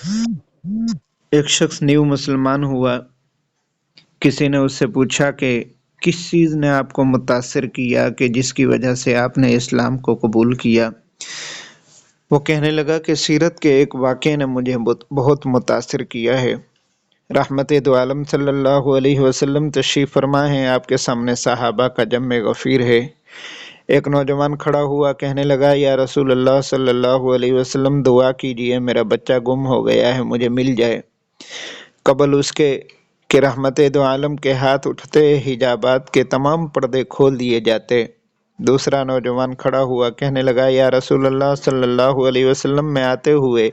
एक शख्स न्यू मुसलमान हुआ। किसी ने उससे पूछा कि किस चीज़ ने आपको मुतासिर किया कि जिसकी वजह से आपने इस्लाम को कबूल किया। वो कहने लगा कि सीरत के एक वाक़ये ने मुझे बहुत मुतासिर किया है। रहमत दो आलम सल्लल्लाहु अलैहि वसल्लम तशरीफ़ फरमा हैं, आपके सामने सहाबा का जम्मे गफ़ीर है। एक नौजवान खड़ा हुआ, कहने लगा, या रसूल अल्लाह सल्लल्लाहु अलैहि वसल्लम दुआ कीजिए, मेरा बच्चा गुम हो गया है, मुझे मिल जाए। कबल उसके कि रहमत दो आलम के हाथ उठते हिजाबात के तमाम पर्दे खोल दिए जाते। दूसरा नौजवान खड़ा हुआ, कहने लगा, या रसूल अल्लाह सल्लल्लाहु अलैहि वसल्लम, मैं आते हुए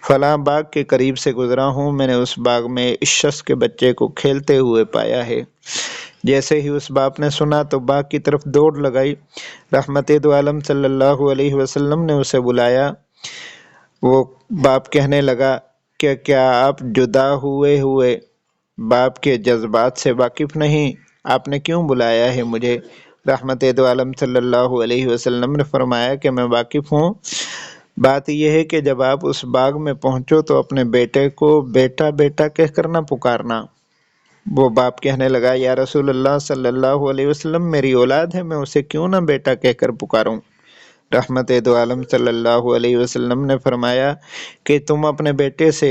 फलां बाग के करीब से गुजरा हूँ, मैंने उस बाग में इस शख्स के बच्चे को खेलते हुए पाया है। जैसे ही उस बाप ने सुना तो बाग की तरफ दौड़ लगाई। रहमत दो आलम सल्लल्लाहु अलैहि वसल्लम ने उसे बुलाया। वो बाप कहने लगा कि क्या आप जुदा हुए हुए बाप के जज्बात से वाकिफ नहीं? आपने क्यों बुलाया है मुझे? रहमत दो आलम सल्लल्लाहु अलैहि वसल्लम ने फरमाया कि मैं वाकिफ हूँ। बात यह है कि जब आप उस बाग में पहुँचो तो अपने बेटे को बेटा बेटा कहकर ना पुकारना। वो बाप कहने लगा, या रसूल अल्लाह सल्लल्लाहु अलैहि वसल्लम, मेरी औलाद है, मैं उसे क्यों ना बेटा कहकर पुकारूं? रहमत दो आलम सल्लल्लाहु अलैहि वसल्लम ने फरमाया कि तुम अपने बेटे से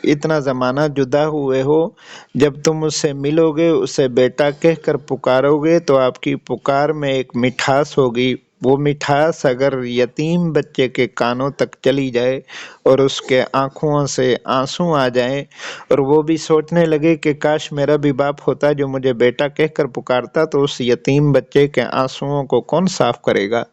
इतना ज़माना जुदा हुए हो, जब तुम उससे मिलोगे, उसे बेटा कहकर पुकारोगे तो आपकी पुकार में एक मिठास होगी। वो मिठास अगर यतीम बच्चे के कानों तक चली जाए और उसके आँखों से आंसू आ जाएं और वो भी सोचने लगे कि काश मेरा भी बाप होता जो मुझे बेटा कहकर पुकारता, तो उस यतीम बच्चे के आंसुओं को कौन साफ करेगा।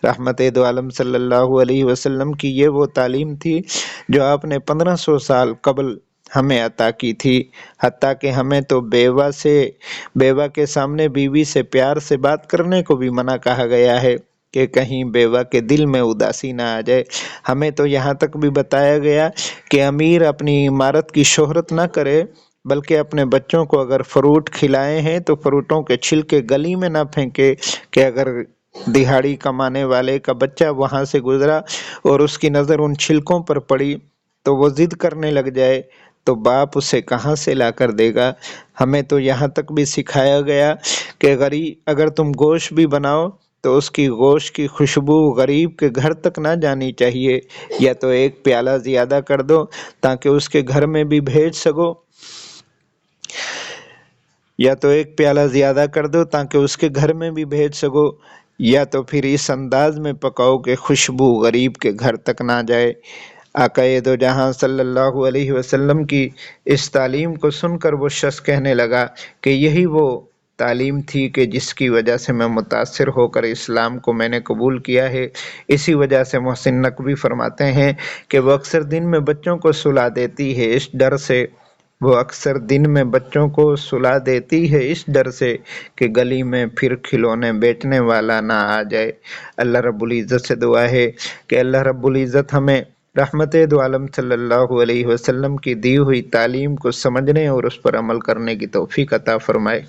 रहमत दो आलम सल्लल्लाहु अलैहि वसल्लम की ये वो तालीम थी जो आपने 1500 साल कबल हमें अता की थी। हत्ता कि हमें तो बेवा के सामने बीवी से प्यार से बात करने को भी मना कहा गया है कि कहीं बेवा के दिल में उदासी ना आ जाए। हमें तो यहाँ तक भी बताया गया कि अमीर अपनी इमारत की शोहरत ना करे, बल्कि अपने बच्चों को अगर फ्रूट खिलाए हैं तो फ्रूटों के छिलके गली में ना फेंके, कि अगर दिहाड़ी कमाने वाले का बच्चा वहां से गुजरा और उसकी नज़र उन छिलकों पर पड़ी तो वो जिद करने लग जाए तो बाप उसे कहाँ से ला कर देगा। हमें तो यहाँ तक भी सिखाया गया कि गरीब अगर तुम गोश्त भी बनाओ तो उसकी गोश्त की खुशबू गरीब के घर तक ना जानी चाहिए, या तो एक प्याला ज़्यादा कर दो ताकि उसके घर में भी भेज सको, या तो फिर इस अंदाज में पकाओ कि खुशबू गरीब के घर तक ना जाए। आक़ाए दो जहां सल्लल्लाहु अलैहि वसल्लम की इस तालीम को सुनकर वो शख्स कहने लगा कि यही वो तालीम थी कि जिसकी वजह से मैं मुतासिर होकर इस्लाम को मैंने कबूल किया है। इसी वजह से मोहसिन नकवी फरमाते हैं कि वो अक्सर दिन में बच्चों को सुला देती है इस डर से कि गली में फिर खिलौने बेचने वाला ना आ जाए। अल्लाह रब्बुल इज़्ज़त से दुआ है कि अल्लाह रब्बुल इज़्ज़त हमें रहमत दो आलम सल्लल्लाहु अलैहि वसल्लम की दी हुई तालीम को समझने और उस पर अमल करने की तौफीक अता फरमाए।